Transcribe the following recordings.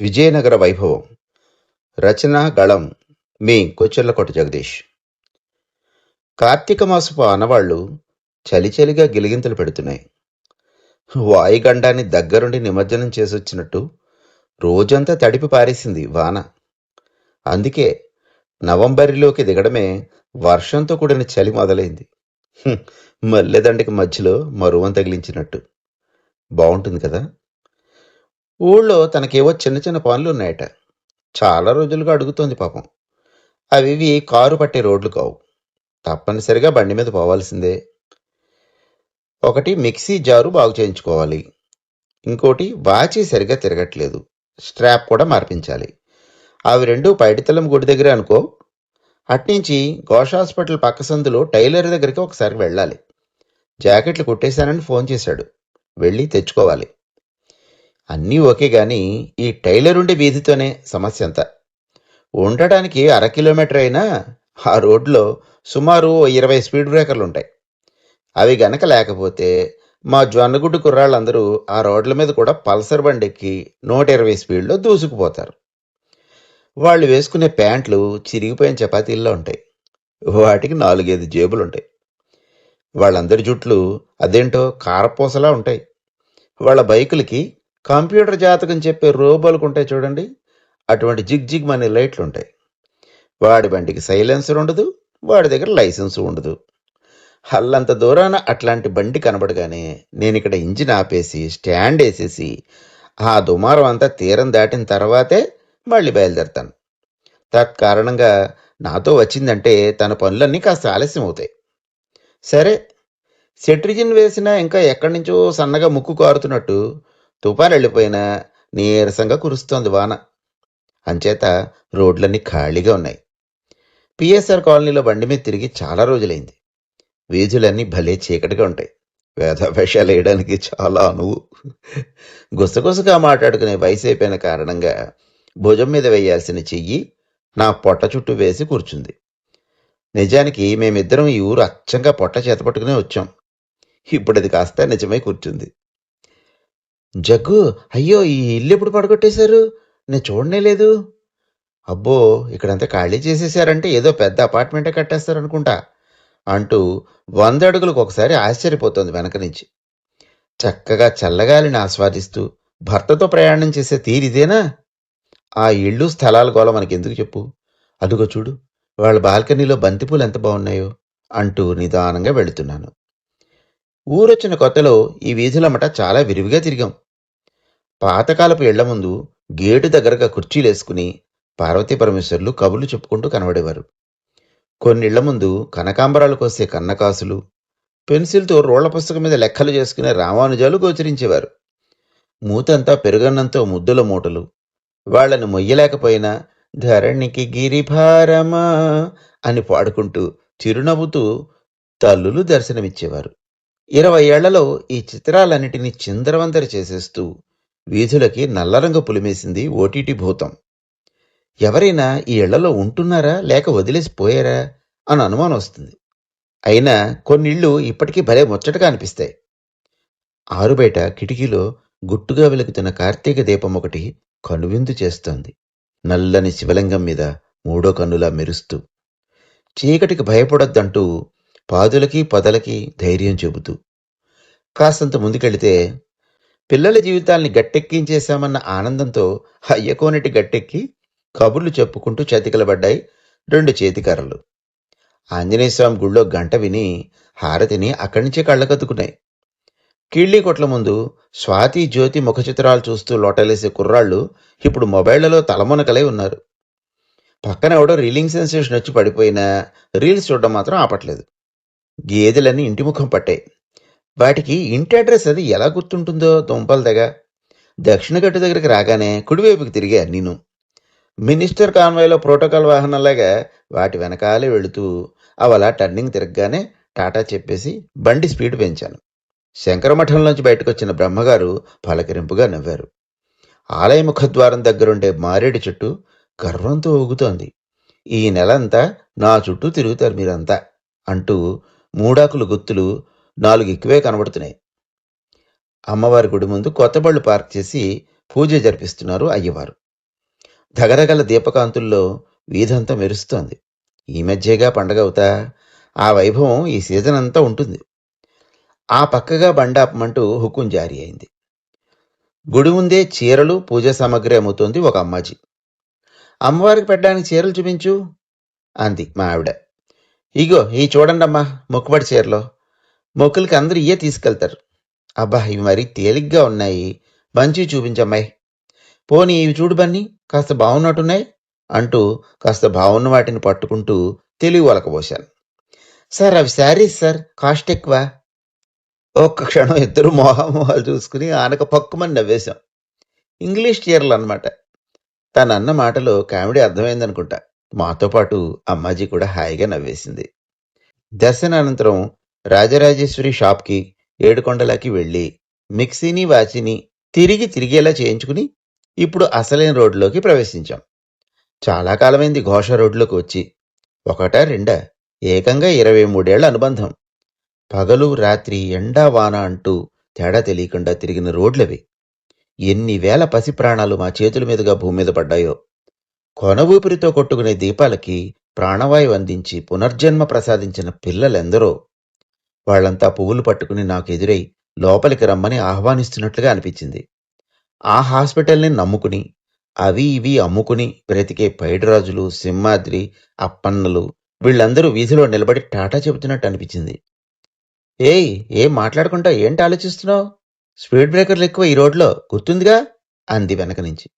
విజయనగర వైభవం. రచన గళం మీ కొచ్చెర్లకోట జగదీష్. కార్తీక మాసపు ఆనవాళ్లు చలిచలిగా గిలిగింతలు పెడుతున్నాయి. వాయుగండాన్ని దగ్గరుండి నిమజ్జనం చేసొచ్చినట్టు రోజంతా తడిపి పారేసింది వాన. అందుకే నవంబరిలోకి దిగడమే వర్షంతో కూడిన చలి మొదలైంది. మల్లెదండికి మధ్యలో మరువం తగిలించినట్టు. బాగుంటుంది కదా. ఊళ్ళో తనకేవో చిన్న చిన్న పనులున్నాయట. చాలా రోజులుగా అడుగుతోంది పాపం. అవివి కారు పట్టే రోడ్లు కావు. తప్పనిసరిగా బండి మీద పోవాల్సిందే. ఒకటి మిక్సీ జారు బాగు చేయించుకోవాలి. ఇంకోటి వాచి సరిగా తిరగట్లేదు, స్ట్రాప్ కూడా మార్పించాలి. అవి రెండు పైడితల్లం గుడి దగ్గర అనుకో. అట్నుంచి ఘోష్ హాస్పిటల్ పక్క సందులో టైలర్ దగ్గరికి ఒకసారి వెళ్ళాలి. జాకెట్లు కుట్టేశానని ఫోన్ చేశాడు. వెళ్ళి తెచ్చుకోవాలి. అన్నీ ఓకే గాని ఈ టైలర్ ఉండే వీధితోనే సమస్య అంతా. ఉండటానికి 1/2 కిలోమీటర్ అయినా ఆ రోడ్లో సుమారు 20 స్పీడ్ బ్రేకర్లు ఉంటాయి. అవి గనక లేకపోతే మా జొన్నగుడ్డు కుర్రాళ్ళందరూ ఆ రోడ్ల మీద కూడా పల్సర్ బండెక్కి 120 స్పీడ్లో దూసుకుపోతారు. వాళ్ళు వేసుకునే ప్యాంట్లు చిరిగిపోయిన చపాతీల్లో ఉంటాయి. వాటికి 4-5 జేబులుంటాయి. వాళ్ళందరి జుట్లు అదేంటో కారపూసలా ఉంటాయి. వాళ్ళ బైకులకి కంప్యూటర్ జాతకం చెప్పే రోబోలకు ఉంటాయి చూడండి, అటువంటి జిగ్ జిగ్ మనీ లైట్లు ఉంటాయి. వాడి బండికి సైలెన్సర్ ఉండదు, వాడి దగ్గర లైసెన్స్ ఉండదు. హల్లంత దూరాన అట్లాంటి బండి కనబడగానే నేను ఇక్కడ ఇంజిన్ ఆపేసి స్టాండ్ వేసేసి ఆ దుమారం అంతా తీరం దాటిన తర్వాతే మళ్ళీ బయలుదేరతాను. తత్కారణంగా నాతో వచ్చిందంటే తన పనులన్నీ కాస్త ఆలస్యం అవుతాయి. సరే, సెట్రిజిన్ వేసినా ఇంకా ఎక్కడి నుంచో సన్నగా ముక్కు కారుతున్నట్టు తుఫాను వెళ్ళిపోయినా నీరసంగా కురుస్తోంది వాన. అంచేత రోడ్లన్నీ ఖాళీగా ఉన్నాయి. పిఎస్ఆర్ కాలనీలో బండి మీద తిరిగి చాలా రోజులైంది. వీధులన్నీ భలే చీకటిగా ఉంటాయి. వేషాలు వేయడానికి చాలా అనువు. గుసగుసగా మాట్లాడుకునే వయసు అయిపోయిన కారణంగా భుజం మీద వేయాల్సిన చెయ్యి నా పొట్ట చుట్టూ వేసి కూర్చుంది. నిజానికి మేమిద్దరం ఈ ఊరు అచ్చంగా పొట్ట చేతపట్టుకునే వచ్చాం. ఇప్పుడు అది కాస్త నిజమై కూర్చుంది. జగ్గు, అయ్యో ఈ ఇల్లు ఎప్పుడు పడగొట్టేశారు? నేను చూడనే లేదు. అబ్బో, ఇక్కడంతా ఖాళీ చేసేసారంటే ఏదో పెద్ద అపార్ట్మెంటే కట్టేస్తారనుకుంటా అంటూ 100 అడుగులకు ఒకసారి ఆశ్చర్యపోతోంది వెనక నుంచి. చక్కగా చల్లగాలిని ఆస్వాదిస్తూ భర్తతో ప్రయాణం చేసే తీరిదేనా? ఆ ఇళ్ళు స్థలాల గోల మనకెందుకు చెప్పు. అదుగో చూడు, వాళ్ళ బాల్కనీలో బంతిపూలు ఎంత బాగున్నాయో అంటూ నిదానంగా వెళుతున్నాను. ఊరొచ్చిన కొత్తలో ఈ వీధులమ్మట చాలా విరివిగా తిరిగాం. పాతకాలపు ఇళ్ల ముందు గేటు దగ్గరగా కుర్చీలేసుకుని పార్వతీ పరమేశ్వర్లు కబుర్లు చెప్పుకుంటూ కనబడేవారు. కొన్నిళ్ల ముందు కనకాంబరాలు కోసే కన్నకాసులు, పెన్సిల్తో రోళ్ల పుస్తకం మీద లెక్కలు చేసుకునే రామానుజాలు గోచరించేవారు. మూతంతా పెరుగన్నంతో ముద్దుల మూటలు. వాళ్లను మొయ్యలేకపోయినా ధరణికి గిరిభారమా అని పాడుకుంటూ చిరునవ్వుతూ తల్లులు దర్శనమిచ్చేవారు. 20 ఏళ్లలో ఈ చిత్రాలన్నిటినీ చిందరవందర చేసేస్తూ వీధులకి నల్లరంగు పులిమేసింది ఓటీటీ భూతం. ఎవరైనా ఈ ఇళ్లలో ఉంటున్నారా లేక వదిలేసి పోయారా అని అనుమానం వస్తుంది. అయినా కొన్నిళ్ళు ఇప్పటికీ భలే ముచ్చటగా అనిపిస్తాయి. ఆరుబయట కిటికీలో గుట్టుగా వెలుగుతున్న కార్తీక దీపం ఒకటి కనువిందు చేస్తోంది, నల్లని శివలింగం మీద 3వ కన్నులా మెరుస్తూ. చీకటికి భయపడొద్దంటూ పాదులకి పొదలకి ధైర్యం చెబుతూ. కాస్తంత ముందుకెళితే పిల్లల జీవితాల్ని గట్టెక్కించేశామన్న ఆనందంతో అయ్యకోనటి గట్టెక్కి కబుర్లు చెప్పుకుంటూ చతికిలబడ్డాయి 2 చేతికర్రలు. ఆంజనేయస్వామి గుళ్ళో గంట విని హారతిని అక్కడి నుంచే కళ్ళకద్దుకున్నాయి. కీళ్ళీ కొట్ల ముందు స్వాతి జ్యోతి ముఖచిత్రాలు చూస్తూ లోటలేసే కుర్రాళ్ళు ఇప్పుడు మొబైళ్లలో తలమునకలై ఉన్నారు. పక్కన ఎవడో రీలింగ్ సెన్సేషన్ వచ్చి పడిపోయినా రీల్స్ చూడడం మాత్రం ఆపట్లేదు. గేదెలన్నీ ఇంటి ముఖం పట్టాయి. వాటికి ఇంటి అడ్రస్ అది ఎలా గుర్తుంటుందో దుంపల దగ్గ. దక్షిణ గట్టు దగ్గరికి రాగానే కుడివైపుకి తిరిగా నేను. మినిస్టర్ కాన్వాయ్లో ప్రోటోకాల్ వాహనంలాగా వాటి వెనకాలే వెళుతూ అవలా టర్నింగ్ తిరగగానే టాటా చెప్పేసి బండి స్పీడ్ పెంచాను. శంకరమఠంలోంచి బయటకొచ్చిన బ్రహ్మగారు పలకరింపుగా నవ్వారు. ఆలయ ముఖద్వారం దగ్గరుండే మారేడు చెట్టు గర్వంతో ఊగుతోంది. ఈ నెలంతా నా చుట్టూ తిరుగుతారు మీరంతా అంటూ 3 ఆకులు గుత్తులు 4 ఎక్కువే కనబడుతున్నాయి. అమ్మవారి గుడి ముందు కొత్త బళ్ళు పార్క్ చేసి పూజ జరిపిస్తున్నారు అయ్యవారు. ధగధగల దీపకాంతుల్లో వీధంతా మెరుస్తోంది. ఈ మధ్యేగా పండగ అవుతా ఆ వైభవం ఈ సీజన్ అంతా ఉంటుంది. ఆ పక్కగా బండాపమంటూ హుకుం జారీ అయింది. గుడి ముందే చీరలు పూజా సామాగ్రి అమ్ముతోంది ఒక అమ్మాజీ. అమ్మవారికి పెట్టడానికి చీరలు చూపించు అంది మా ఆవిడ. ఇగో ఈ చూడండమ్మా, మొక్కుబడి చీరలో. మొక్కులకి అందరూ ఇయే తీసుకెళ్తారు. అబ్బా, ఇవి మరీ తేలిగ్గా ఉన్నాయి, మంచివి చూపించమ్మాయి. పోనీ ఇవి చూడు బన్నీ, కాస్త బాగున్నట్టున్నాయి అంటూ కాస్త బాగున్న వాటిని పట్టుకుంటూ తెలివి ఒలకబోశాను. సార్ అవి శారీస్ సార్, కాస్ట్ ఎక్కువ. ఒక్క క్షణం ఇద్దరు మొహాలు చూసుకుని ఆనక పక్కుమని నవ్వేశాం. ఇంగ్లీష్ చీరలు అన్నమాట. తనన్న మాటలో కామెడీ అర్థమైందనుకుంటా. మాతో పాటు అమ్మాజీ కూడా హాయిగా నవ్వేసింది. దర్శనానంతరం రాజరాజేశ్వరి షాప్కి ఏడుకొండలకి వెళ్ళి మిక్సీని వాచిని తిరిగేలా చేయించుకుని ఇప్పుడు అసలైన రోడ్లోకి ప్రవేశించాం. చాలా కాలమైంది ఘోష రోడ్లోకి వచ్చి. ఒకటా రెండా, ఏకంగా 23 ఏళ్ల అనుబంధం. పగలు రాత్రి ఎండా వాన అంటూ తేడా తెలియకుండా తిరిగిన రోడ్లవి. ఎన్ని వేల పసి ప్రాణాలు మా చేతుల మీదుగా భూమి మీద పడ్డాయో. కొన ఊపిరితో కొట్టుకునే దీపాలకి ప్రాణవాయువు అందించి పునర్జన్మ ప్రసాదించిన పిల్లలెందరో. వాళ్లంతా పువ్వులు పట్టుకుని నాకు ఎదురై లోపలికి రమ్మని ఆహ్వానిస్తున్నట్లుగా అనిపించింది. ఆ హాస్పిటల్ని నమ్ముకుని అవి ఇవి అమ్ముకుని బ్రతికే పైడిరాజులు, సింహాద్రి, అప్పన్నలు వీళ్ళందరూ వీధిలో నిలబడి టాటా చెబుతున్నట్టు అనిపించింది. ఏయ్, ఏం మాట్లాడుకుంటా ఏంటి ఆలోచిస్తున్నావు? స్పీడ్ బ్రేకర్లు ఎక్కువ ఈ రోడ్లో, గుర్తుందిగా అంది వెనక నుంచి.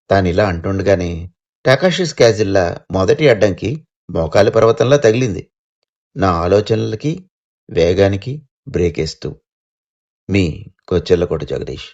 తానిలా అంటుండగానే టకాషిస్ క్యాజిల్లా మొదటి అడ్డంకి మోకాలి పర్వతంలా తగిలింది. నా ఆలోచనలకి వేగానికి బ్రేకేస్తూ. మీ కొచ్చెర్లకోట జగదీష్.